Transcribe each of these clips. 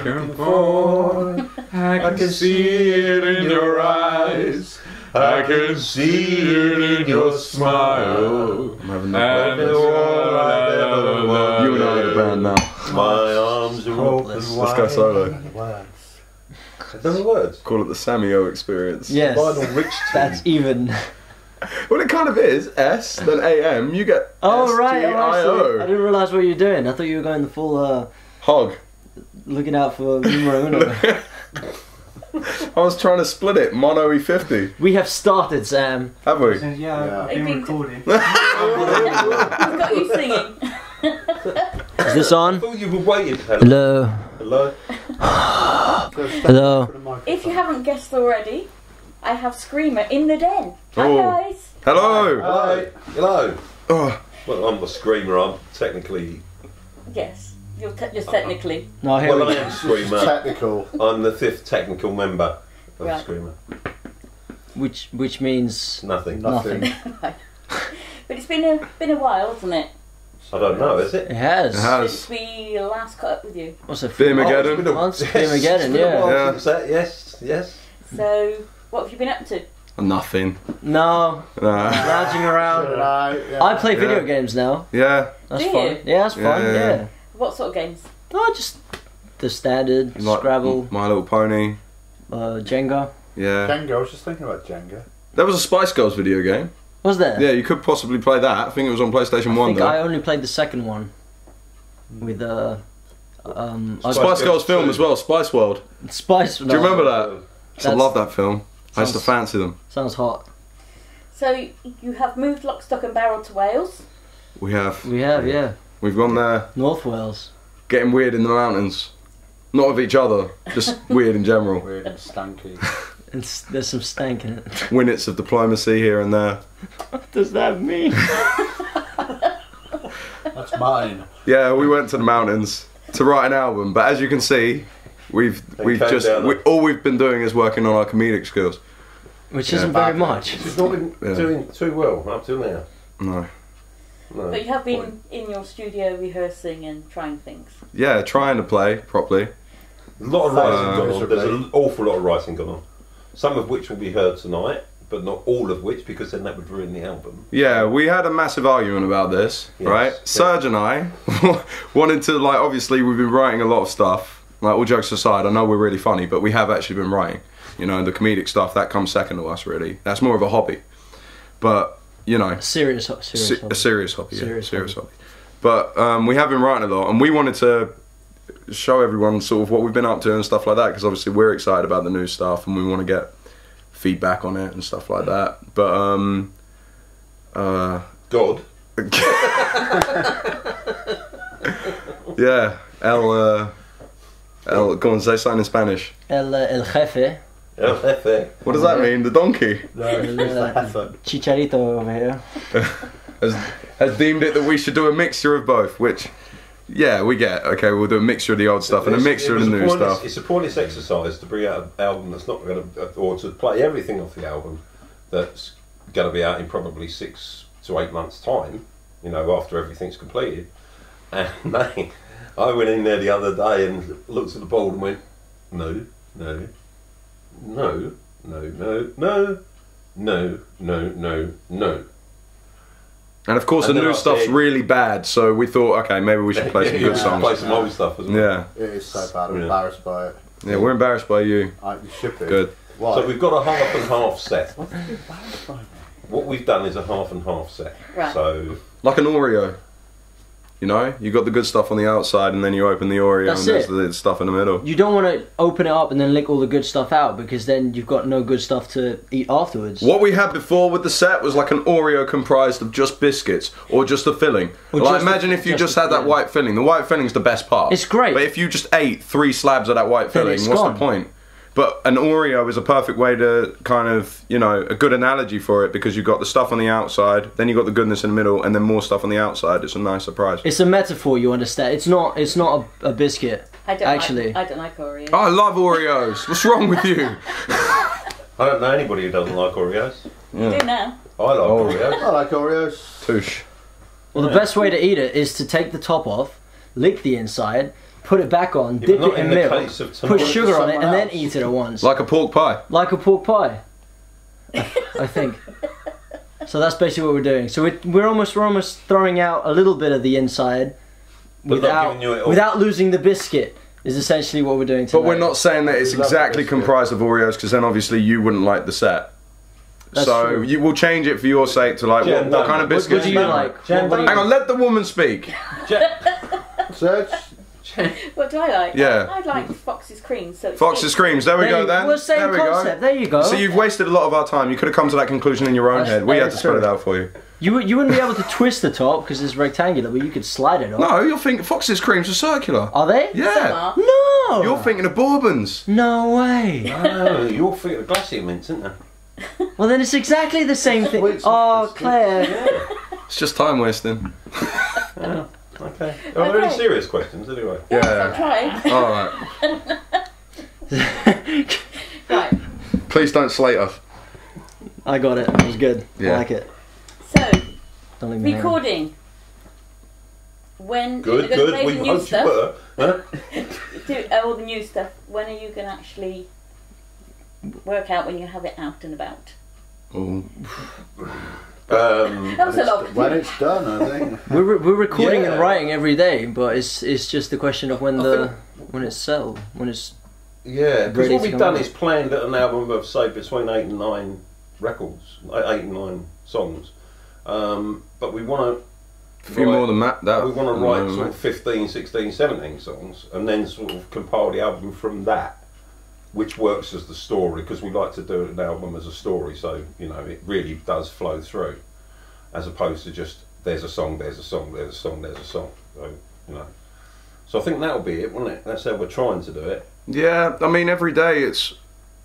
looking for. I can see it in your eyes. I can see it in your smile. I'm having that. And all I ever want. You and I are the band now. My arms are open wide. Let's go solo. Know the words? Call it the Sammy O experience. Yes, Lionel Rich that's even. Well, it kind of is. S, then AM, you get Oh right, oh, I S-G-I-O. see. I didn't realise what you were doing. I thought you were going the full Hog. looking out for numero uno. I was trying to split it, mono E50. We have started, Sam. Have we? Yeah, I've been recording. We've got you singing. Is this on? I thought you were waiting. Hello. Hello? Hello. If you haven't guessed already, I have Skreamer in the den. Hi Oh. guys. Hello. Hi. Hello. Oh. Well, I'm the Screamer. I'm technically... Yes, you're just technically. No, here Well, we I go. am Screamer. Technical. I'm the 5th technical member of Right. Screamer. Which means Nothing. nothing. But it's been a while, hasn't it? I don't know, is it? It has. It has. Since we last caught up with you. What's it? Beermageddon. it's been a- Once yes, Beermageddon, it's been a yeah. while Yeah. since that. Yes, yes. So, what have you been up to? Nothing. No, Nah. lounging around. I play video Yeah. games now. Yeah. That's Do fun. you? Yeah, that's fun. Yeah, Yeah. yeah. What sort of games? No, just the standard Like Scrabble, My Little Pony. Jenga. Yeah. Jenga, I was just thinking about Jenga. There was a Spice Girls video game. Was there? Yeah, you could possibly play that. I think it was on PlayStation 1 I think though. I only played the second one with Spice Girls film too. as well, Spice World. Spice. Do you remember that? I That's- love that film. I used to Sounds- fancy them. Sounds hot. So, you have moved lock, stock and barrel to Wales. We have. We have, yeah. We've gone there, North Wales. getting weird in the mountains. Not with each other, just weird in general. Weird and stanky. There's some stank in it. Winnets of diplomacy here and there. What does that mean? That's mine. Yeah, we went to the mountains to write an album, but as you can see, we've came just down all we've been doing is working on our comedic skills. Which Yeah, isn't very badly. much. She's not been Yeah. doing too well up till now. No. No. But you have been in your studio rehearsing and trying things. Yeah, trying to play properly. A lot of writing gone on. miserably. There's an awful lot of writing gone on. Some of which will be heard tonight, but not all of which, because then that would ruin the album. Yeah, we had a massive argument about this, Yes. right? Serge and I wanted to, like, obviously we've been writing a lot of stuff. Like, all jokes aside, I know we're really funny, but we have actually been writing. You know, the comedic stuff, that comes second to us, really. That's more of a hobby. But, you know, A serious hobby. a serious hobby, yeah. Serious Serious hobby. But we have been writing a lot, and we wanted to show everyone sort of what we've been up to and stuff like that, because obviously we're excited about the new stuff, and we want to get feedback on it and stuff like that. But God. yeah, El, go on, say something in Spanish. El jefe. What does that mean? The donkey No, it's the heifer. Chicharito over here. has deemed it that we should do a mixture of both, which, yeah, we get. Okay, we'll do a mixture of the old stuff and a mixture of the new stuff. It's a pointless exercise to bring out an album that's not going to, or to play everything off the album that's going to be out in probably 6 to 8 months' time, you know, after everything's completed. And I went in there the other day and looked at the board and went, no, no, no, no, no, no, no, no, no, no. And of course, And the then new I stuff's said- really bad, so we thought, okay, maybe we should play some good songs. Play some old stuff as well. Yeah, It is so bad. I'm Yeah. embarrassed by it. yeah, we're embarrassed by you. You should be. Good. Why? So we've got a half and half set. What's you embarrassed by me? What we've done is a half and half set. Right. So Like an Oreo. You know, you got the good stuff on the outside, and then you open the Oreo, That's and there's it. the stuff in the middle. You don't want to open it up and then lick all the good stuff out, because then you've got no good stuff to eat afterwards. What we had before with the set was like an Oreo comprised of just biscuits or just a filling. Or Like just imagine the- if you just just the- had that yeah. white filling. The white filling's the best part. It's great. But if you just ate 3 slabs of that white Then filling, it's what's gone. the point? But an Oreo is a perfect way to kind of, you know, a good analogy for it, because you've got the stuff on the outside, then you've got the goodness in the middle, and then more stuff on the outside. It's a nice surprise. It's a metaphor, you understand. It's not a biscuit. I don't Actually. like, I don't like Oreo. I love Oreos. What's wrong with you? I don't know anybody who doesn't like Oreos. You do now. I like Oh. Oreos. I like Oreos. Touche. Well, the best way to eat it is to take the top off, lick the inside, put it back on, Yeah, dip but not it in in the milk, case of tonight. put sugar on it, and then else. eat it at once. Like a pork pie. Like a pork pie. I think. So that's basically what we're doing. So we're almost throwing out a little bit of the inside But not giving you it all. without losing the biscuit. Is essentially what we're doing tonight. But we're not saying that it's We love exactly biscuit. comprised of Oreos, because then obviously you wouldn't like the set. That's so true. you will change it for your sake to like Jam what kind of donut. biscuits What do do you you like? Jam What do you- Hang on, let the woman speak. Search. What do I like? Yeah. I like Fox's cream. So it's Fox's Screams, there we There go you- then. Well, same there we concept. go. There you go. So you've wasted a lot of our time. You could have come to that conclusion in your own That's- head. We that had to is spell true. it out for you. You wouldn't be able to twist the top because it's rectangular, but you could slide it off. No, you're thinking Fox's Creams are circular. Are they? Some Yeah. are. No. You're thinking of Bourbons. No way. Oh, you're thinking of glacier mints, isn't it? Well, then it's exactly the same thing. Sweet Oh, biscuits. Claire. Yeah. It's just time wasting. Okay. Are there any Okay. serious questions anyway? Yes, Yeah. I'm trying. Alright. Right. Please don't slate us. I got it. It was good. Yeah. I like it. So, Don't leave me hanging. recording. When Good, you're going to good. play We the new hope you stuff, were. Huh? all the new stuff, when are you going to actually work out when you have it out and about? Oh. That was a lot. When it's done, I think. We're recording Yeah. and writing every day, but it's just the question of when when it's settled, when it's Yeah, because Ready what to we've come done out. is planned an album of say between 8 and 9 records, 8 and 9 songs. But we want A few more than that. we want to write no, sort of 15, 16, 17 songs, and then sort of compile the album from that, which works as the story, because we like to do an album as a story, so you know it really does flow through, as opposed to just there's a song, there's a song, there's a song, there's a song. So you know, so I think that'll be it, won't it? That's how we're trying to do it. Yeah, I mean every day it's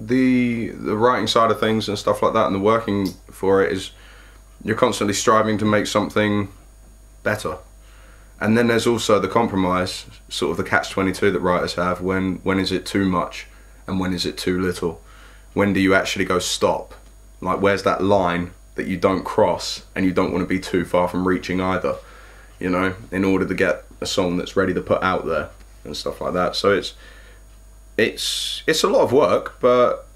the writing side of things and stuff like that, and the working for it is you're constantly striving to make something better. And then there's also the compromise, sort of the catch-22 that writers have. When is it too much and when is it too little? When do you actually go stop? Like where's that line that you don't cross and you don't want to be too far from reaching either, you know, in order to get a song that's ready to put out there and stuff like that. So it's a lot of work, but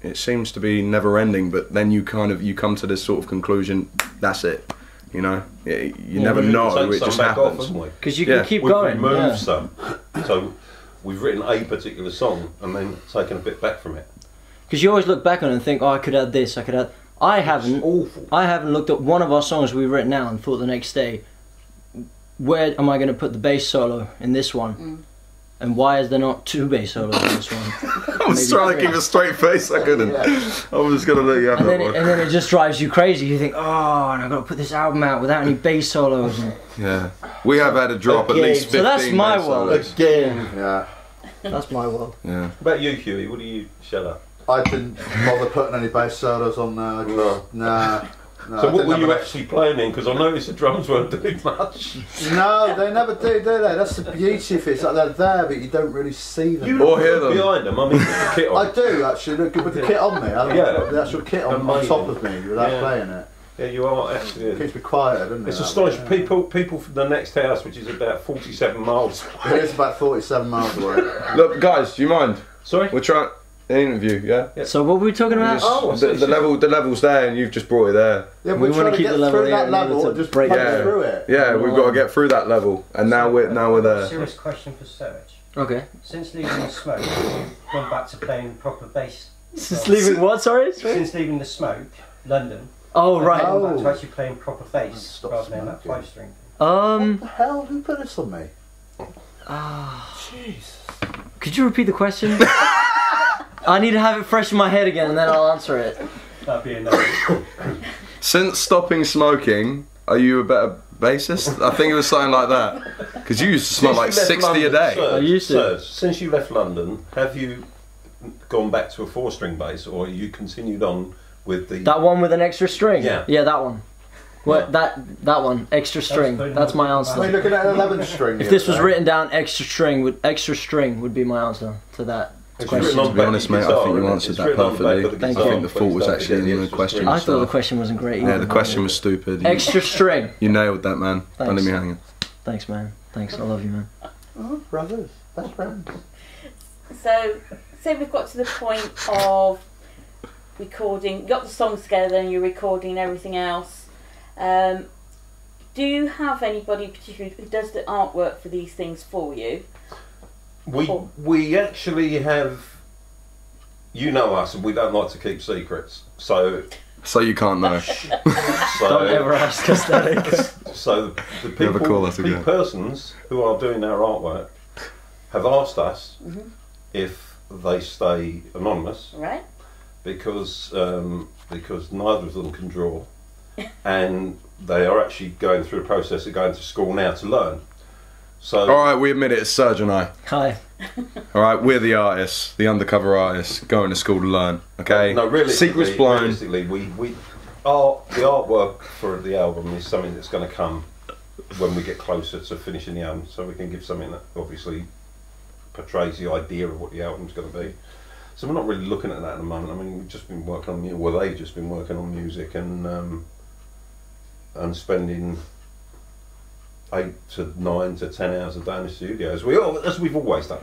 it seems to be never ending. But then you come to this sort of conclusion, that's it, you know. You never We've know, taken it some just back off, happens. haven't we? because you Yeah. can keep We've going. removed Yeah. some, so we've written a particular song and then taken a bit back from it. Because you always look back on it and think, oh, I could add this, I could add. I haven't looked at one of our songs we've written now and thought the next day, where am I going to put the bass solo in this one? And why is there not 2 bass solos in this one? I was Maybe trying to 3. keep a straight face, I couldn't. I was just gonna let you have And that then, one. and then it just drives you crazy. You think, oh, and I've got to put this album out without any bass solos. And Yeah, we have had a drop at Again. least 15 So that's my bass world. solos. Again. Yeah. that's my world. Yeah. What about you, Huey? What do you shut up? I didn't bother putting any bass solos on there. I just, No. Nah. No, So I what didn't were have you enough- actually playing in? Because I noticed the drums weren't doing much. No, they never do they? That's the beauty of it. It's like they're there, but you don't really see them. You Or look hear them. behind them. I mean, with the kit on. I do actually look good with the kit on me. I Yeah. got the actual kit on Amazing. top of me without Yeah. playing it. Yeah, you are actually. It keeps me quieter, doesn't it? It's that astonishing. way? People from the next house, which is about 47 miles It away. is about 47 miles away. Look, guys, do you mind? Sorry? We're trying an interview, yeah. So what were we talking about? Just- Oh, I see. the level's there, and you've just brought it there. Yeah, We we're wanna trying to keep get the level through here that in order level to and just break punch it. through it. Yeah, we've got to get through that level, and now we're there. Serious question for Serge. Okay. Since leaving the smoke, you've gone back to playing proper bass. Since leaving what? Sorry. Since leaving the smoke, London. Oh you've right. gone back Oh. to actually playing proper bass Stop rather than that smoking. 5-string. What the hell? Who put this on me? Could you repeat the question? I need to have it fresh in my head again, and then I'll answer it. That'd be enough. Since stopping smoking, are you a better bassist? I think it was something like that. Because you used to smell like 60 a day. Serge, I used to. Serge, since you left London, have you gone back to a 4-string bass, or you continued on with the... That one with an extra string. Yeah. Yeah, that one. What that one extra string? That's my Are answer. we looking at an 11 string? If this was written down, extra string would be my answer to that It's question. written on To be back honest, of mate, the I guitar, think you isn't it? answered It's that written on the back perfectly. of the Thank guitar, you. I think the but fault you was don't actually get the in the extra question. string. I thought the question wasn't great either. Yeah, the question was stupid. Extra string. You nailed that, man. Don't Thanks. leave me hanging. Thanks, man. Thanks. I love you, man. Oh, brothers, best friends. So, say we've got to the point of recording, you got the songs together and you're recording everything else. Do you have anybody particularly who does the artwork for these things for you? We actually have. You know us, and we don't like to keep secrets. So you can't know. Don't ever ask us that. So the Never call us the again. persons who are doing our artwork have asked us if they stay anonymous, Right? because neither of them can draw, and they are actually going through a process of going to school now to learn. So Alright, we admit it, it's Serge and I. Hi. Alright, we're the artists, the undercover artists, going to school to learn. Okay? No, realistically, Secret's blown. realistically, the artwork for the album is something that's going to come when we get closer to finishing the album, so we can give something that obviously portrays the idea of what the album's going to be. So we're not really looking at that at the moment. I mean, we've just been working on music. Well, they've just been working on music and spending 8 to 9 to 10 hours a day in the studio, as we've always done.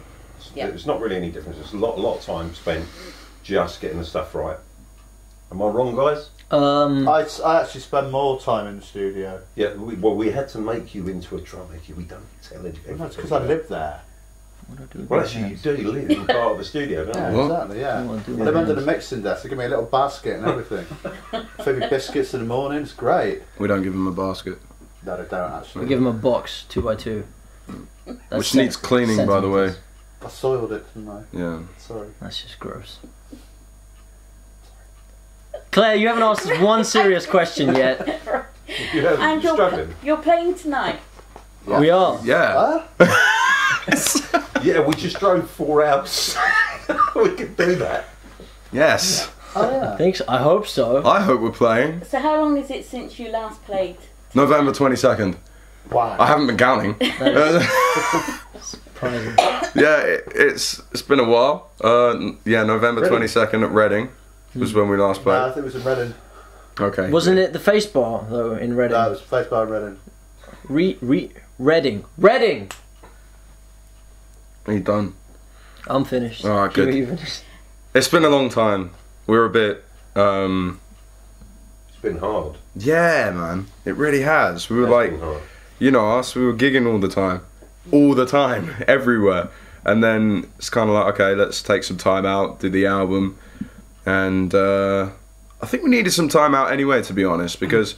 Yeah. It's not really any difference. It's a lot of time spent just getting the stuff right. Am I wrong, guys? I actually spend more time in the studio. Yeah. We had to make you into a drummer. We don't tell anything. That's because I live there. Well, actually, you do live in part of the studio, don't Yeah, you? exactly, yeah. What do I live under the mixing desk. They give me a little basket and everything. Feed me biscuits in the morning. It's great. We don't give them a basket. No, they don't actually. We give him a box 2x2. That's Which needs cleaning, by the way. I soiled it, didn't I? Yeah. Sorry. That's just gross. Claire, you haven't asked us one serious question yet. You have And struggling. you're playing tonight. Oh. We are. Yeah. Huh? Yeah, we just drove 4 hours. We could do that. Yes. Oh I yeah. think so. I hope so. I hope we're playing. So how long is it since you last played? November 22nd. Wow. I haven't been counting. Surprising. Yeah, it's been a while. Yeah, November Reading. 22nd at Reading was when we last No, played. I think it was in Reading. Okay. Wasn't it the face bar though in Reading? No, it was Face Bar in Reading. Reading. Reading. Are you done? I'm finished. Alright, good. You finished? It's been a long time. We're a bit. It's been hard. Yeah, man. It really has. We were It's like, been hard. you know, us. We were gigging all the time, everywhere. And then it's kind of like, okay, let's take some time out, do the album, and I think we needed some time out anyway, to be honest, because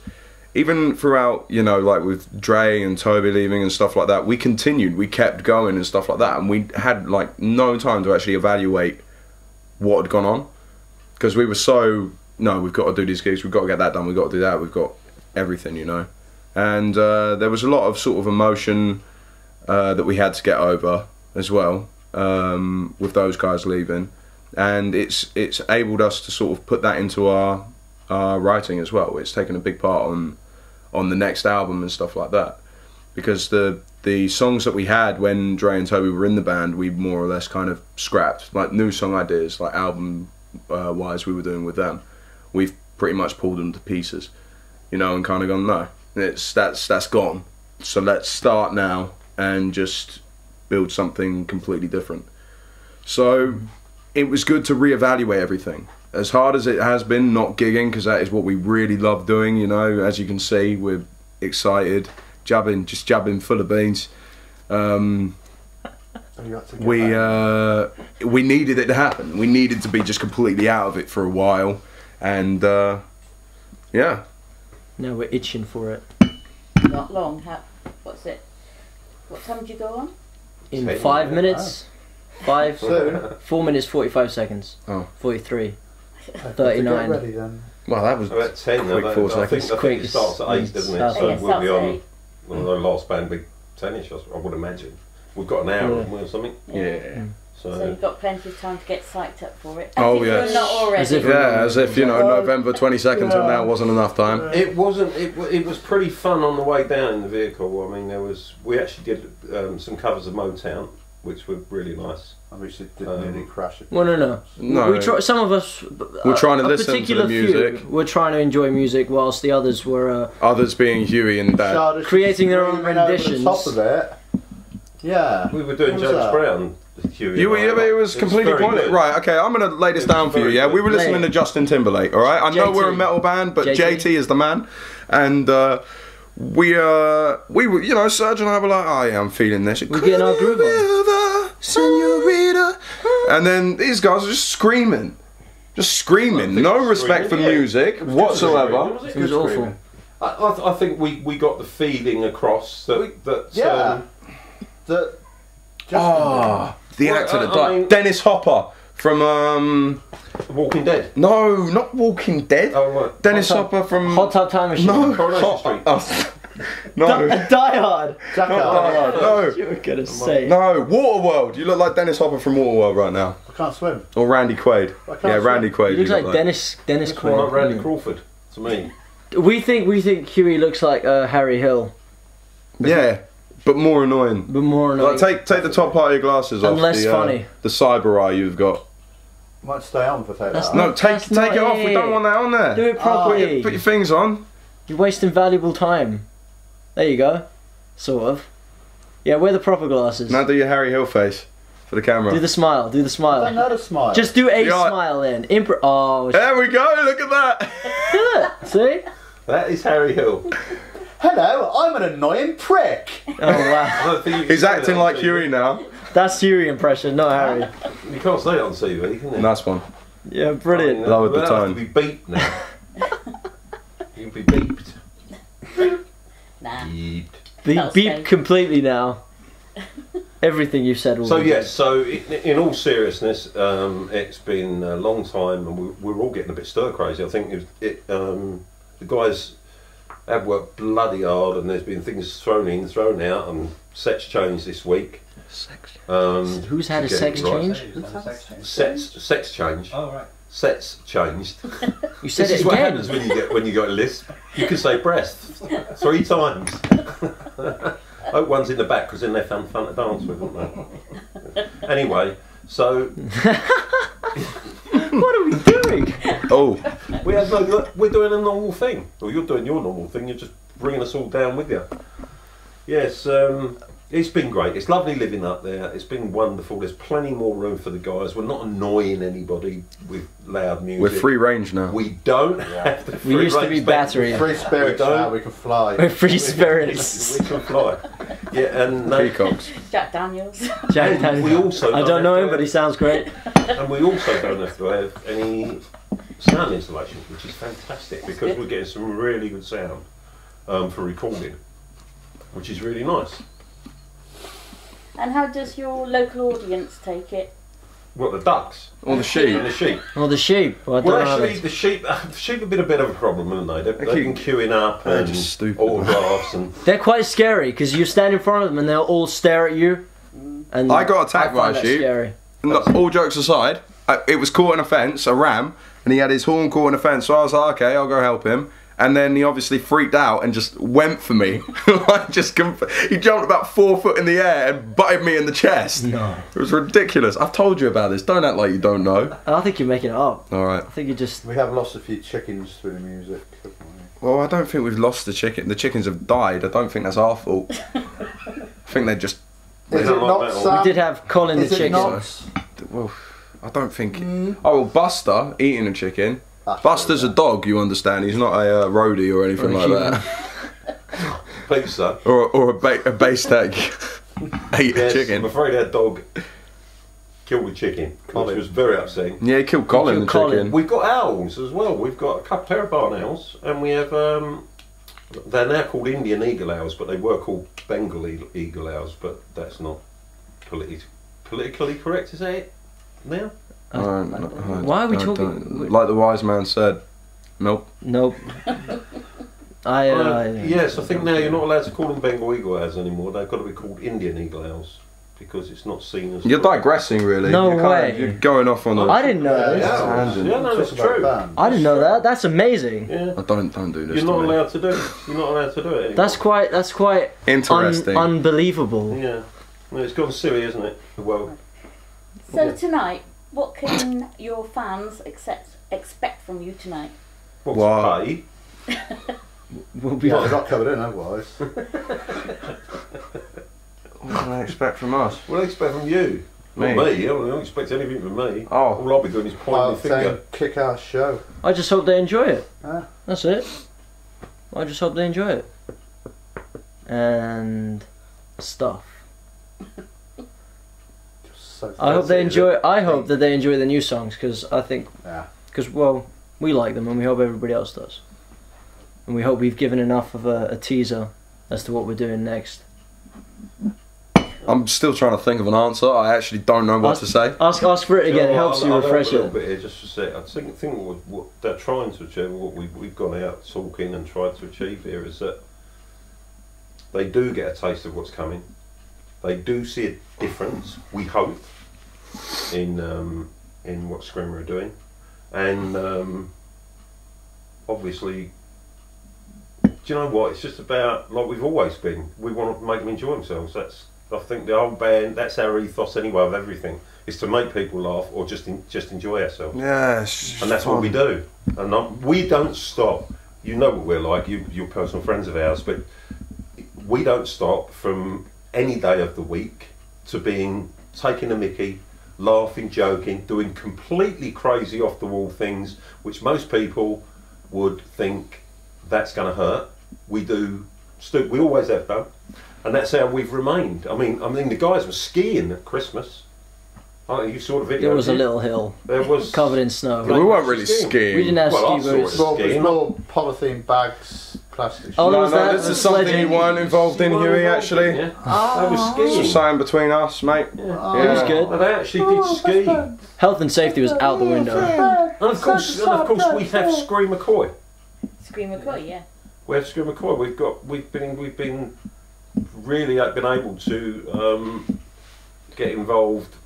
even throughout, you know, like with Dre and Toby leaving and stuff like that, we continued, we kept going and stuff like that, and we had like no time to actually evaluate what had gone on, because we were so, no, we've got to do these gigs, we've got to get that done, we've got to do that, we've got everything, you know. And there was a lot of sort of emotion that we had to get over as well, with those guys leaving, and it's enabled us to sort of put that into our writing as well. It's taken a big part on the next album and stuff like that, because the songs that we had when Dre and Toby were in the band, we more or less kind of scrapped, like new song ideas, like album wise we were doing with them. We've pretty much pulled them to pieces, you know, and kind of gone, no, that's gone. So let's start now and just build something completely different. So it was good to reevaluate everything. As hard as it has been not gigging, because that is what we really love doing, you know, as you can see, we're excited, just jabbing full of beans. We needed it to happen. We needed to be just completely out of it for a while, and yeah. Now we're itching for it. Not long. What's it? What time did you go on? In 10 5 minutes. 4 minutes 45 seconds. Oh. 43. Get 39. ready then. Well, that was About 10. quick 4 seconds. I think it starts at 8, doesn't it? Starts So at we'll be on. 8. Well, the last band be 10ish, I would imagine. We've got an hour Yeah. haven't we, or something. Yeah. So you've got plenty of time to get psyched up for it. Oh, As if yes. you're not already. As if- Yeah, as if, you know, November 22nd till now wasn't enough time. It wasn't. It was pretty fun on the way down in the vehicle. I mean, we actually did some covers of Motown, which were really nice. I wish it didn't nearly crash it. Well, no. No. We try, some of us. We're trying to a listen to particular the music. Few were trying to enjoy music, whilst the others were. Others being Huey and Dad. Charlotte Creating their own screaming over renditions. the top of it. Yeah. We were doing What was James that? Brown. Huey You were, and I. yeah, but it was completely very pointless. good. Right, okay, I'm gonna lay this It was down for you. very Yeah, good. we were listening Lay it. to Justin Timberlake. All right, I know JT. we're a metal band, but JT. JT is the man, and we were, you know, Serge and I were like, oh yeah, I'm feeling this. We're getting our groove on. River, Senorita. And then these guys are just screaming. No respect for screaming, yeah. music It was whatsoever. good It was awful. screaming. I think we got the feeling across that Yeah. That. Ah, the Well, actor that I died. mean- Dennis Hopper from Walking Dead. no, not Walking Dead. Oh right. Dennis Hopper from Hot Tub Time Machine. no, Coronation Street. no, Die Hard. Jack no, You were gonna say. no, Waterworld. You look like Dennis Hopper from Waterworld right now, I can't swim. or Randy Quaid. I can't Yeah, Randy swim. Quaid. He looks you like look Dennis It's more like Quaid. Randy Crawford to me. We think Huey looks like Harry Hill, Yeah, but more annoying. but more annoying. Like take the top part of your glasses off. And less funny. The cyber eye you've got. Might stay on for take That's that. No, not- take that's it not off. We it. don't want that on there. Do it properly. Put your things on. You're wasting valuable time. There you go. Sort of. Yeah, wear the proper glasses. Now do your Harry Hill face for the camera. Do the smile. Do the I don't smile. know the smile. Just do a Yeah. smile then. Oh, There we go. Look at that. look at that. See? That is Harry Hill. hello, I'm an annoying prick. Oh wow. I don't think you can He's say acting that on like TV. Huey now. That's Huey impression, not Harry. You can't say it on TV, can you? Nice one. Yeah, brilliant. Lowered the We'll tone. have to be beeped now. You'll be beeped. Nah. Beeped. That'll Beep stay. completely now. Everything you've said. So already. yes, so in all seriousness, it's been a long time, and we're all getting a bit stir crazy. I think the guys have worked bloody hard, and there's been things thrown in, thrown out, and sets changed this week. Who's had a to get sex it right. change? Sets changed. Oh, right. Sets changed. You said This it is what again. happens when you got a lisp. You can say breast 3 times. I hope one's in the back because then they're fun to dance with, aren't they? Anyway, so What are we doing? Oh, we're doing a normal thing. Well, you're doing your normal thing. You're just bringing us all down with you. Yes, it's been great. It's lovely living up there. It's been wonderful. There's plenty more room for the guys. We're not annoying anybody with loud music. we're free range now. We don't have the We used to be battery. Free spirits We don't. now, we can fly. We're free spirits. We can fly. Yeah, and Peacocks. Jack Daniels. Jack and we also I don't know him, but he have sounds great. and we also don't have to have any sound installations, which is fantastic because we're getting some really good sound for recording, which is really nice. And how does your local audience take it? What, the ducks? Or the sheep. And the sheep. Or the sheep. Well, I don't Well, know how actually, that's- the sheep have been a bit of a problem, haven't they? They've keep- been queuing up They're and just stupid. autographs and. They're quite scary because you stand in front of them and they'll all stare at you. And I got attacked I by find a that sheep. Scary. No, all jokes aside, it was caught in a fence, a ram, and he had his horn caught in a fence. So I was like, okay, I'll go help him. And then he obviously freaked out and just went for me. He jumped about 4 foot in the air and butted me in the chest. No. It was ridiculous. I've told you about this. Don't act like you don't know. I think you're making it up. All right. I think you just. We have lost a few chickens through the music. haven't we? Well, I don't think we've lost the chicken. The chickens have died. I don't think that's our fault. I think they just. Is don't it like not metal. Sam? We did have Colin the Is it chicken. not? Well, I don't think. Oh, well, Buster eating a chicken. That's Buster's a right. dog, you understand. He's not a roadie or anything Or a like human. that. Pizza. Or a base egg. Ate a Yes, I'm chicken. afraid our dog killed the chicken, Colin. which was very upsetting. Yeah, he killed Colin killed the Colin. chicken. We've got owls as well. We've got a couple pair of barn owls, and we have. They're now called Indian eagle owls, but they were called Bengal eagle owls. But that's not politically correct, is that it? Now? Why are we talking- Like the wise man said. Nope. Nope. Yes, I think now you're not allowed to call them Bengal eagle owls anymore. They've got to be called Indian eagle owls because it's not seen as. You're digressing, really. No You're way. You're going off on a. I didn't know Yeah, this. yeah. Tangent. Yeah, no, Talk it's about true. bands. I didn't know that. That's amazing. Yeah. Don't do this. You're to not me. allowed to do it. You're not allowed to do it anymore. That's quite Interesting. unbelievable. Yeah. Well, it's gone silly, isn't it? The world. So tonight, what can your fans expect from you tonight? What's Wow. pay? We'll be Well, not covered in otherwise. What can they expect from us? What do they expect from you? Me? Not me. I don't expect anything from me. Oh. All I'll be doing is pointing I'll my finger. say kick-ass show. I just hope they enjoy it. Ah. That's it. I just hope they enjoy it. And stuff. Just so I hope they fancy, enjoy. I hope that they enjoy the new songs because I think, Yeah. because well, we like them and we hope everybody else does. And we hope we've given enough of a teaser as to what we're doing next. I'm still trying to think of an answer. I actually don't know what to say. Ask for it again. It helps you refresh a little it. bit here, just to say. I think what they're trying to achieve, what we've gone out talking and tried to achieve here, is that they do get a taste of what's coming. They do see a difference. We hope in what Skreamer are doing, and obviously, do you know what? It's just about like we've always been. We want to make them enjoy themselves. I think the whole band, that's our ethos anyway of everything, is to make people laugh or just enjoy ourselves. Yes. And that's what we do. And we don't stop. You know what we're like, you're personal friends of ours, but we don't stop from any day of the week to being taking a mickey, laughing, joking, doing completely crazy off the wall things which most people would think that's going to hurt. We do, we always have done. And that's how we've remained. I mean, the guys were skiing at Christmas. You saw the video. There was a little hill There was covered in snow. We weren't really skiing. We didn't have Well, I ski saw boots. it. Well, there's Skiing. more polythene bags, plastic. Oh, there No, was that. this is something you weren't involved in, Huey, actually. Yeah. They were It's skiing. just something between us, mate. It was good. No, they actually did ski. Health and safety was out the window. And of course, we have Skreamer Koi. Screamer Koi, yeah. We have Skreamer Koi. We've been really been able to get involved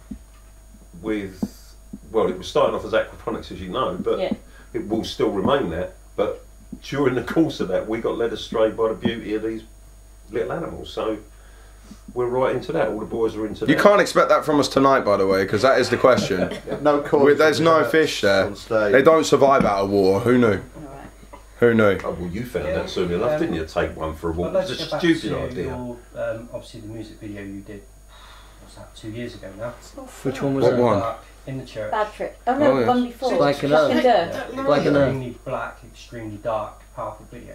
with. Well, it was starting off as aquaponics, as you know, but Yeah. it will still remain that. But during the course of that, we got led astray by the beauty of these little animals. So we're right into that. All the boys are into that. You can't expect that from us tonight, by the way, because that is the question. No cords. There's no fish there. On stage. They don't survive out of water. Who knew? Alright. Who knew? Oh, well, you found that soon enough, didn't you? Take one for a walk. But It let's was go a back stupid to idea. your, obviously the music video you did, what's that, 2 years ago now? Which one was What that? one? Dark, in the church. Bad trip. Oh no, Oh, the one yes. before. Black and Black Earth. Dirt. Black and Earth. Extremely black, extremely dark, powerful video.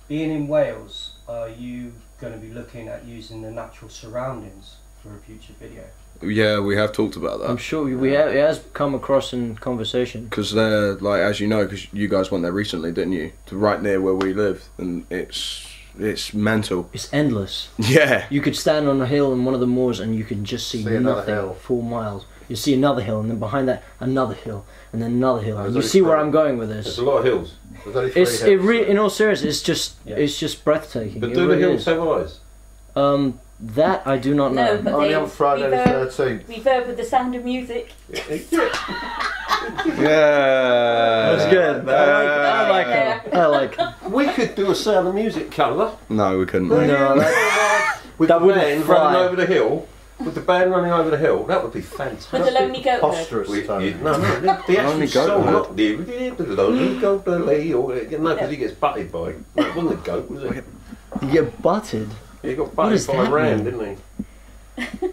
Being in Wales, are you going to be looking at using the natural surroundings for a future video? Yeah, we have talked about I'm that. sure it has come across in conversation. Because they're, like, as you know, because you guys went there recently, didn't you? To right near where we live. And it's mental. It's endless. Yeah. You could stand on a hill in one of the moors and you can just see another nothing hill. 4 miles. You see another hill and then behind that another hill and then another hill. Oh, And there's you see only where three. I'm going with There's this. a lot of hills. There's only 3 hills. In all seriousness, Yeah. it's just breathtaking. But It do the really hills is. have eyes? That I do not know. No, but Only they on Friday the reverb 13th. with the sound of music. Yeah. That's good. I like it. I like it. We could do a Sound of Music colour No, we couldn't. No, that, with That the wouldn't band fly. running over the hill. With the band running over the hill, that would be fantastic. With the lonely goat herd. Preposterous. Tony. No, the actual Lonely goat song, herd. not the lonely goat, or no, because he gets butted by. No, it wasn't the goat, was it? you get butted. He got What does butted by a that ram, mean? didn't he?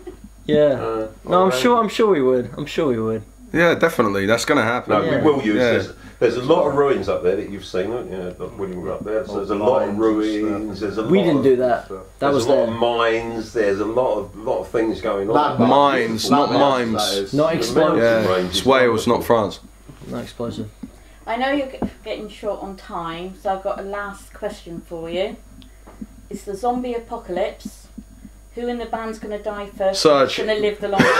Yeah. No, I'm sure we would. I'm sure we would. Yeah, definitely. That's going to happen. No, Yeah. we will use. Yeah. There's a lot of ruins up there that you've seen, haven't you? When you were up there, so there's a lot of ruins. There's a lot We didn't of, do that. That There's was a lot there. of mines. There's a lot of things going on. Landmarks. Mines, not Landmarks, mimes. that is. Not explosive. Yeah, Range it's is Wales, wonderful. not France. Not explosive. I know you're getting short on time, so I've got a last question for you. It's the zombie apocalypse. Who in the band's going to die first? Serge. Going to live the longest?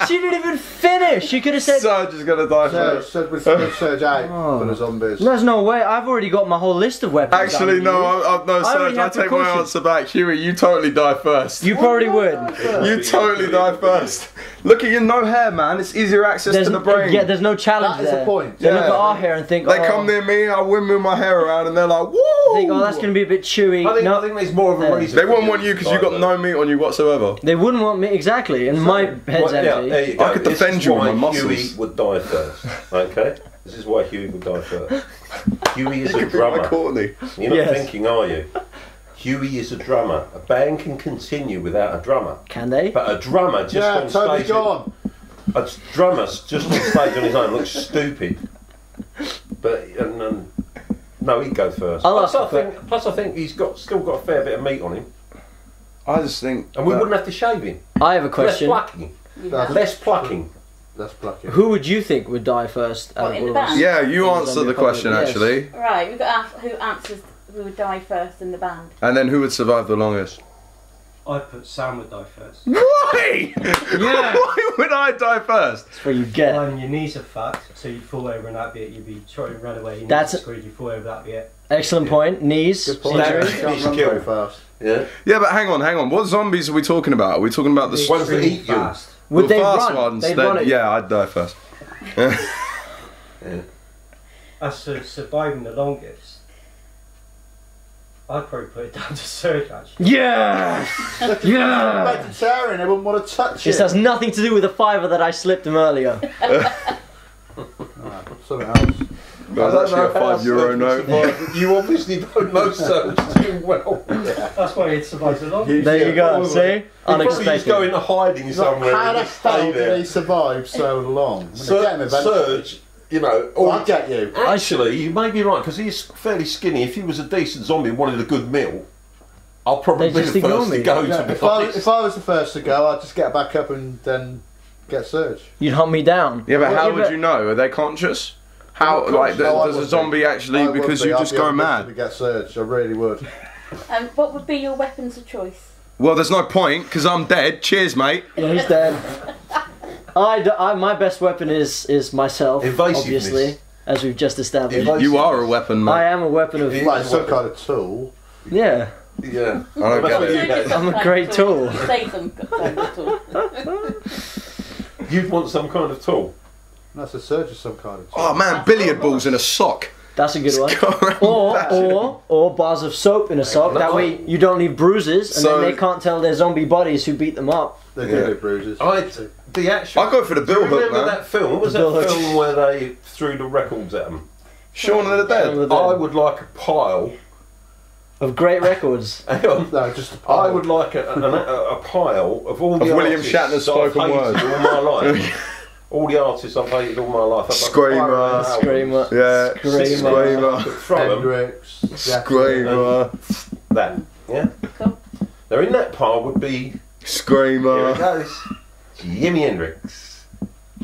She didn't even finish. She could have said. Serge is going to die Serge, first. said with Serge out Oh. for the zombies. There's no way. I've already got my whole list of weapons. Actually, down no, here. no, I already Serge, I have take my precautions. answer back. Huey, you totally die first. You probably would. You totally die first. Look at your no hair, man. It's easier access to the brain. Yeah, there's no challenge That is there. the point. They look Yeah. at our hair and think, They oh, come near me, I move my hair around, and they're like, woo! think, oh, that's going to be a bit chewy. I No, think there's more of a Yeah. reason. They for wouldn't want you because you've got no meat on you whatsoever. they wouldn't want me, exactly, and my head's Well, yeah, empty. there you go. I could This defend is you on why my muscles. Huey would die first. Okay? This is why Huey would die first. Huey is a Could be like drummer. Courtney. You're not Yes. thinking, are you? Huey is a drummer. A band can continue without a drummer. Can they? But a drummer just Yeah, on Toby's stage. gone. A drummer just on stage on his own looks stupid. But no, he'd go first. I'll Plus, ask I think he's still got a fair bit of meat on him, I just think. and we that- wouldn't have to shave him. I have a question. Less plucking. That's, Less plucking. that's plucky. Who would you think would die first? What, out of in the all of us? band? Yeah, you Zombie answer the question apocalypse, yes. actually. Right, we've got who answers who would die first in the band. And then who would survive the longest? I put Sam would die first. Why? Yeah. Why would I die first? That's where you get. Your knees are fucked, so you'd fall over and that'd be it. You'd be trying to run away. Your That's- knees are screwed, you'd fall over, that'd be it. Excellent point. Knees, Good point. injury. Can't He's run killed. very fast. Yeah. Yeah, but hang on. What zombies are we talking about? Are we talking about the Ones that Extremely eat you. fast. Would the they fast run? ones? They'd then- run it. yeah, I'd die first. As for surviving the longest, I'd probably put it down to Serge actually. Yes! Yeah! Vegetarian, they wouldn't want to touch This it. has nothing to do with the fiver that I slipped him earlier. Something else. That was actually a €5 note. You obviously don't know Serge too well. That's why he'd survive the longest. There you go, probably. see? He'd probably just go Unexpected. into hiding somewhere How and the just stay hell did there. he survive so long? I'm gonna get him eventually. Serge, you know, Well, I'll get you. actually, you may be right because he's fairly skinny. If he was a decent zombie and wanted a good meal, I'll probably They be just the ignore first me. to go. Yeah, To be if I honest. was the first to go, I'd just get back up and then get Serge. You'd hunt me down. Yeah, but how Yeah, would but- you know? Are they conscious? How, Well, like, no, I does a would zombie be. actually, I would because be. you I'd just be go on a mission mad? to get Serge, I really would. What would be your weapons of choice? Well, there's no point, because I'm dead. Cheers, mate. Yeah, he's dead. My best weapon is myself, Evasiveness. obviously, as we've just established. You are a weapon, I mate. am a weapon of... Like some kind of tool. Yeah, Yeah, I don't get it. I'm a great tool. Say some kind of tool. You'd want some kind of tool. That's a Serge is some kind of tool. Oh man, billiard balls in a sock. That's a good one. Go around bashing it. Or bars of soap in a sock. That way you don't leave bruises, and So- then they can't tell their zombie bodies who beat them up. They Yeah. do do bruises. The actual. I go for the Do you bill hook, remember man. that film? What was The that bill hook. film where they threw the records at them? Shaun of the Dead. I would like a pile. Of great records. Hang on. No, just a pile. I would like a pile of all the Of William artists Shatner's that I've spoken hated word. all my life. All the artists I've hated all my life. I'd like a Skreamer. pile of their Skreamer. albums. Yeah, Skreamer. I could throw them. Hendrix. Screamer. That. Yeah. Cool. Now in that pile would be. Here it Screamer. goes. Jimi Hendrix.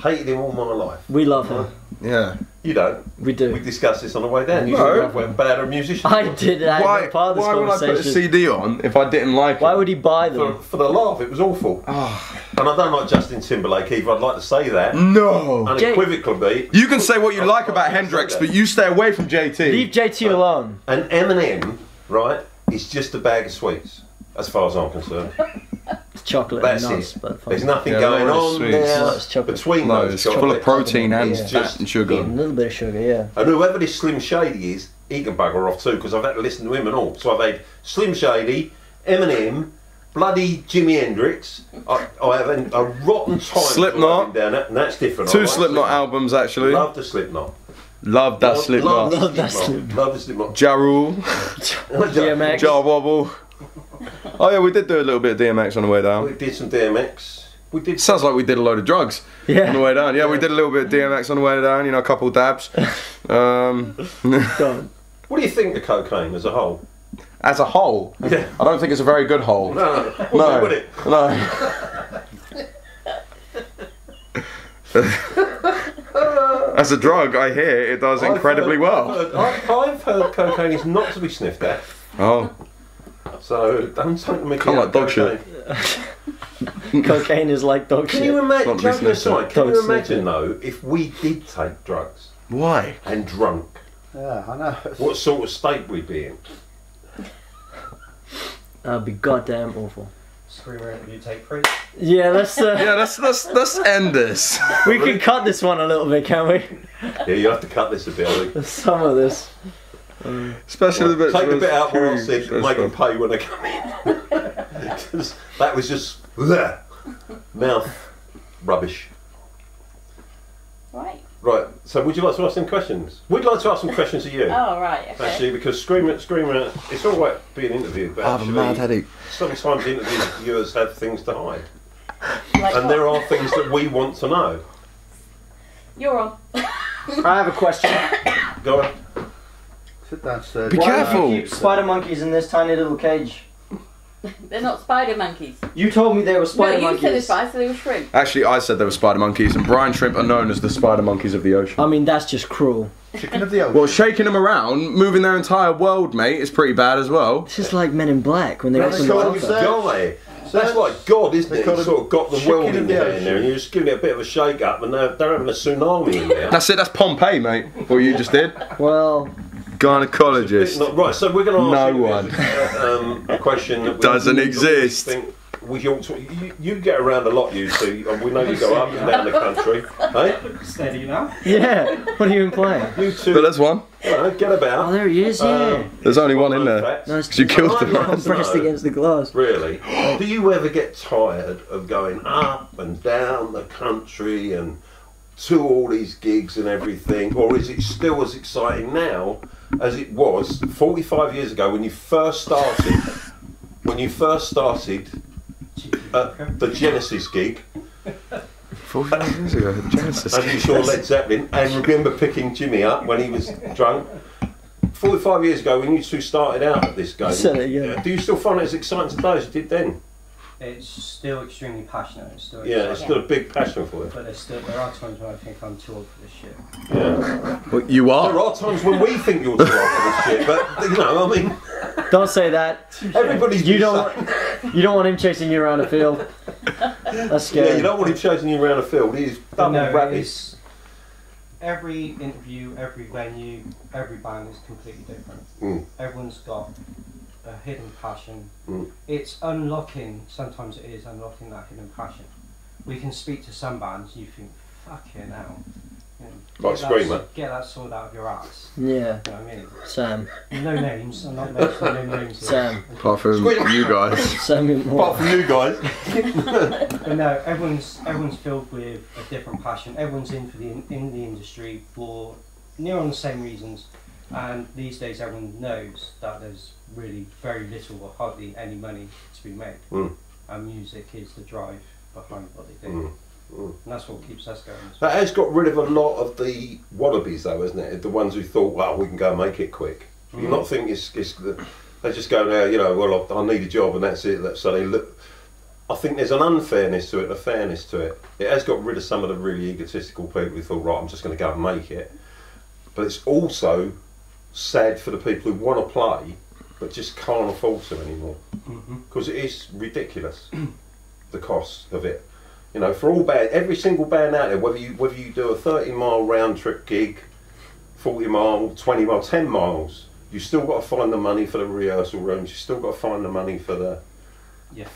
Hated him all my life. We love him. Yeah. You don't. We We do. discussed this on the way down. You No. said we're bad at a musician. I did. I had Why, no part of this why would I put a conversation. CD on if I didn't like Why it? would he buy them? For the laugh, it was awful. Oh, And I don't like Justin Timberlake either. I'd like to say that no. unequivocally. You can say what you like about Hendrix, but you stay away from JT. Leave JT alone. And Eminem, right, is just a bag of sweets, as far as I'm concerned. It's chocolate That's and nuts, it. but fine. There's nothing Yeah, going no, it's on sweets. there No, it's chocolate. between No, those it's full of chocolates. protein and It's fat just and sugar. A little bit of sugar, yeah. And whoever this Slim Shady is, he can bugger off too, because I've had to listen to him and all. So I've had Slim Shady, Eminem, bloody Jimi Hendrix. I have a rotten time Slipknot. driving down that, and that's different. I Two like Slipknot albums, actually. Love the Slipknot. Love that Slipknot. Love that Slipknot. Love the Slipknot. Ja Rule. DMX. Jar Wobble. Oh yeah, we did do a little bit of DMX on the way We down. did some DMX. We did. Sounds like we did a load of drugs on the Yeah. way down. Yeah, we did a little bit of DMX on the way down. You know, a couple dabs. Don't. What do you think of cocaine as a whole? As a whole, Yeah. I don't think it's a very good whole. No. No. Would it? No. As a drug, I hear it does incredibly well. I've heard cocaine is not to be sniffed at. Oh, So don't take the mickey Kinda out like dog cocaine. Cocaine is like dog Can shit. you imagine, Not to be joking sniffed aside, at. can you Don't sniff imagine it. though, if we did take drugs why? and drunk, Yeah, I know. what sort of state we'd be in? That'd be goddamn awful. Skreamer interview take 3. Yeah, let's Yeah, let's end this. we can cut this one a little bit, can't we? Yeah, you have to cut this a bit, Ollie. Some of this. Especially the bits. Take the where bit out where I it's said true, make them special. pay when they come in. 'Cause that was just bleh, mouth rubbish. Right. Right, so would you like to ask some questions? We'd like to ask some questions of you. Oh, right, okay. Actually, because Skreamer, it's all right being interviewed, but I have a mad actually, headache. sometimes interviewers have things to hide. Like And what? there are things that we want to know. You're on. I have a question. Go on. Sit downstairs. Be Why careful. do you keep spider monkeys in this tiny little cage? They're not spider monkeys. You told me they were spider No, you said monkeys. it's fine, so they were shrimp. Actually, I said they were spider monkeys, and brine shrimp are known as the spider monkeys of the ocean. I mean, that's just cruel. Chicken of the ocean. Well, shaking them around, moving their entire world, mate, is pretty bad as well. It's just like Men in Black when they That's open the like water. Guy. That's like God, isn't They it? call He it sort of got the chicken world of in the there, ocean. and you're just giving it a bit of a shake up, and they're having a tsunami in there. That's it, that's Pompeii, mate. What you just did. Well, Gynecologist. Right, so we're going to ask No you a question that we Doesn't that we exist. think we ought to, you get around a lot, you two, and we know you go up and down the country. Hey, Steady now. yeah. What are you implying? you two, But there's one. get about. Oh, there he is. Yeah. There's only one in there. Facts. No, it's 'Cause you killed the I'd like man. to pressed know, against the glass. Really, do you ever get tired of going up and down the country and to all these gigs and everything, or is it still as exciting now as it was 45 years ago when you first started? When you first started at the Genesis gig, 45 years ago, the Genesis. and you saw Led Zeppelin, and remember picking Jimmy up when he was drunk. 45 years ago, when you two started out at this game, Said it again. do you still find it as exciting today as you did then? It's still extremely passionate. It's still Yeah, it's exciting. still a big passion for it. But there are times when I think I'm too old for this shit. Yeah. Well, you There are. are times when we think you're too old for this shit, but you know, I mean, Don't say that. everybody's You been don't. saying- You don't want him chasing you around the field. That's scary. Yeah, you don't want him chasing you around the field. He's double No, rapid. it's every interview, every venue, every band is completely different. Mm. Everyone's got a hidden passion. Mm. It's unlocking, sometimes it is unlocking that hidden passion. We can speak to some bands, you think, fucking hell. You know, Like get Skreamer. that- Get that sword out of your ass. Yeah, You know what I mean? Sam. No names, I'm not mentioning no names here. Sam. Apart from you guys. Sam Moore. Apart from you guys. But no, everyone's filled with a different passion. Everyone's in the industry for near on the same reasons, and these days everyone knows that there's really very little or hardly any money to be made, Mm. and music is the drive behind what they do, Mm. Mm. and that's what keeps us going. That has got rid of a lot of the wannabes, though, hasn't it? The ones who thought, well, we can go and make it quick. You not think it's they just go there, you know, well, I need a job and that's it. So they look. I think there's an unfairness to it and a fairness to it. It has got rid of some of the really egotistical people who thought, right, I'm just going to go and make it. But it's also sad for the people who want to play but just can't afford to anymore, because it is ridiculous the cost of it. You know, for all band, every single band out there, whether you do a 30-mile round trip gig, 40 mile, 20 mile, 10 miles, you still got to find the money for the rehearsal rooms. You still got to find the money for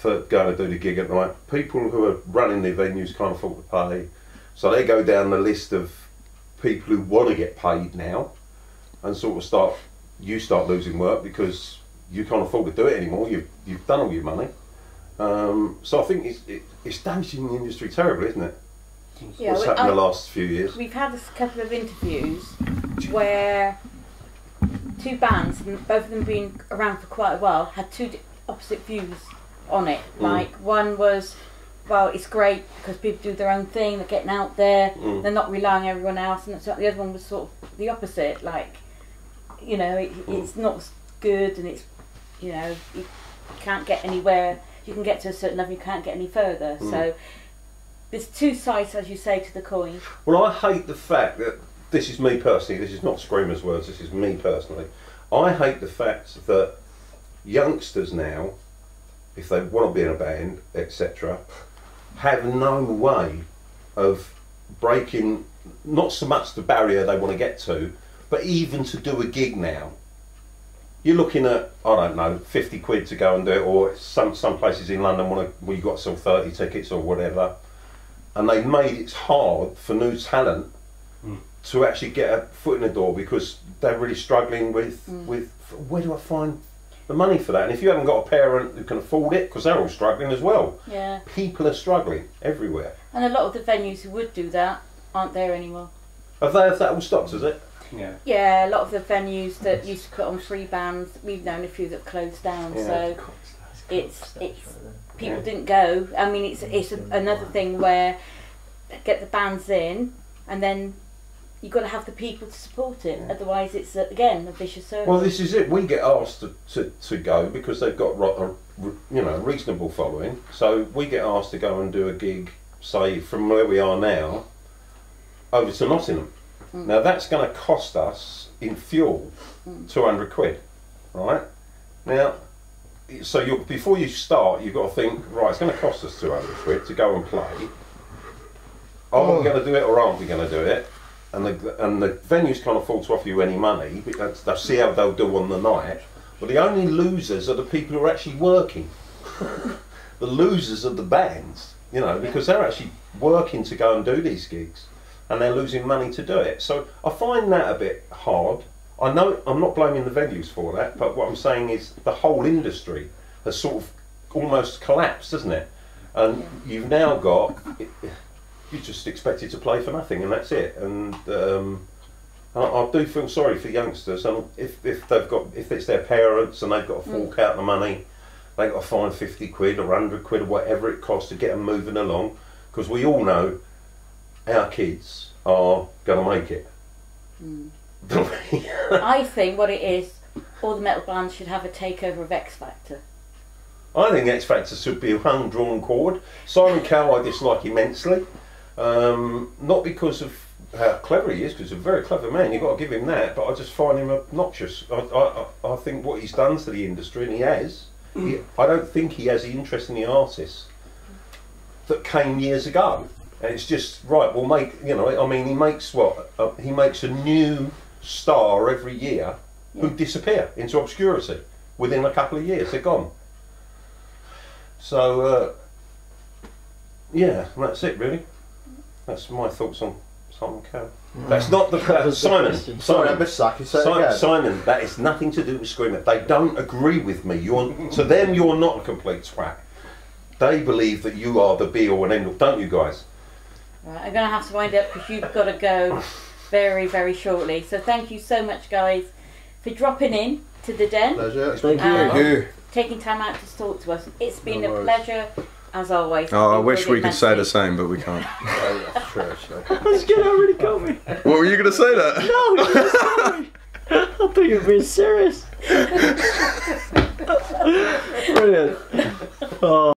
for going to do the gig at night. People who are running the venues can't afford to pay, so they go down the list of people who want to get paid now, and sort of start losing work because you can't afford to do it anymore. You've done all your money. So I think it's damaging the industry terribly, isn't it? Yeah, What's happened the last few years? We've had a couple of interviews where two bands, and both of them been around for quite a while, had two opposite views on it. Like one was, well, it's great because people do their own thing, they're getting out there, they're not relying on everyone else, and the other one was sort of the opposite. Like, you know, it's not good, and it's, you know, you can't get anywhere. You can get to a certain level, you can't get any further. So there's two sides, as you say, to the coin. Well, I hate the fact that, this is me personally, this is not Skreamer's words, this is me personally. I hate the fact that youngsters now, if they want to be in a band, etc., have no way of breaking, not so much the barrier they want to get to, but even to do a gig now. you're looking at, I don't know, 50 quid to go and do it, or some places in London where you got some 30 tickets or whatever, and they've made it hard for new talent to actually get a foot in the door because they're really struggling with where do I find the money for that? And if you haven't got a parent who can afford it, because they're all struggling as well. Yeah. People are struggling everywhere. And a lot of the venues who would do that aren't there anymore. Have that all stopped, has it? Yeah. Yeah, a lot of the venues that used to put on free bands, we've known a few that closed down. Yeah. So it's people didn't go. I mean, it's another thing where get the bands in, and then you've got to have the people to support it. Yeah. Otherwise, it's again a vicious circle. Well, this is it. We get asked to go because they've got a reasonable following. So we get asked to go and do a gig, say from where we are now, over to Nottingham. Now that's going to cost us in fuel 200 quid, right? Now, so before you start, you've got to think, right, it's going to cost us 200 quid to go and play. Are we going to do it or aren't we going to do it? And the venues can't afford to offer you any money. They'll see how they'll do on the night. But the only losers are the people who are actually working. The losers are the bands, because they're actually working to go and do these gigs. And they're losing money to do it. So I find that a bit hard. I know I'm not blaming the venues for that, but what I'm saying is the whole industry has sort of almost collapsed, hasn't it? And you've now got, you're just expected to play for nothing, and that's it. And I do feel sorry for youngsters, and if it's their parents and they've got to fork out the money, they've got to find 50 quid or 100 quid or whatever it costs to get them moving along, because we all know our kids are going to make it. I think what it is, all the metal bands should have a takeover of X Factor. I think X Factor should be a hung-drawn cord. Simon Cowell I dislike immensely, not because of how clever he is, because he's a very clever man, you've got to give him that, but I just find him obnoxious. I think what he's done to the industry, and he has, I don't think he has the interest in the artists that came years ago. And it's just, right, we'll make, he makes he makes a new star every year who disappear into obscurity within a couple of years. They're gone. So, that's it really. That's my thoughts on Simon Cowell. That's not Simon. Simon, that is nothing to do with Skreamer. They don't agree with me. To them, you're not a complete twat. They believe that you are the be-all and end-all, don't you guys? Right, I'm going to have to wind up because you've got to go very, very shortly. So thank you so much, guys, for dropping in to the den. Pleasure. Thank you. Taking time out to talk to us. It's been a pleasure, as always. Oh, I wish we could say the same, but we can't. That's good, already got me. What were you going to say that? No, sorry. I thought you were being serious. Brilliant. Oh.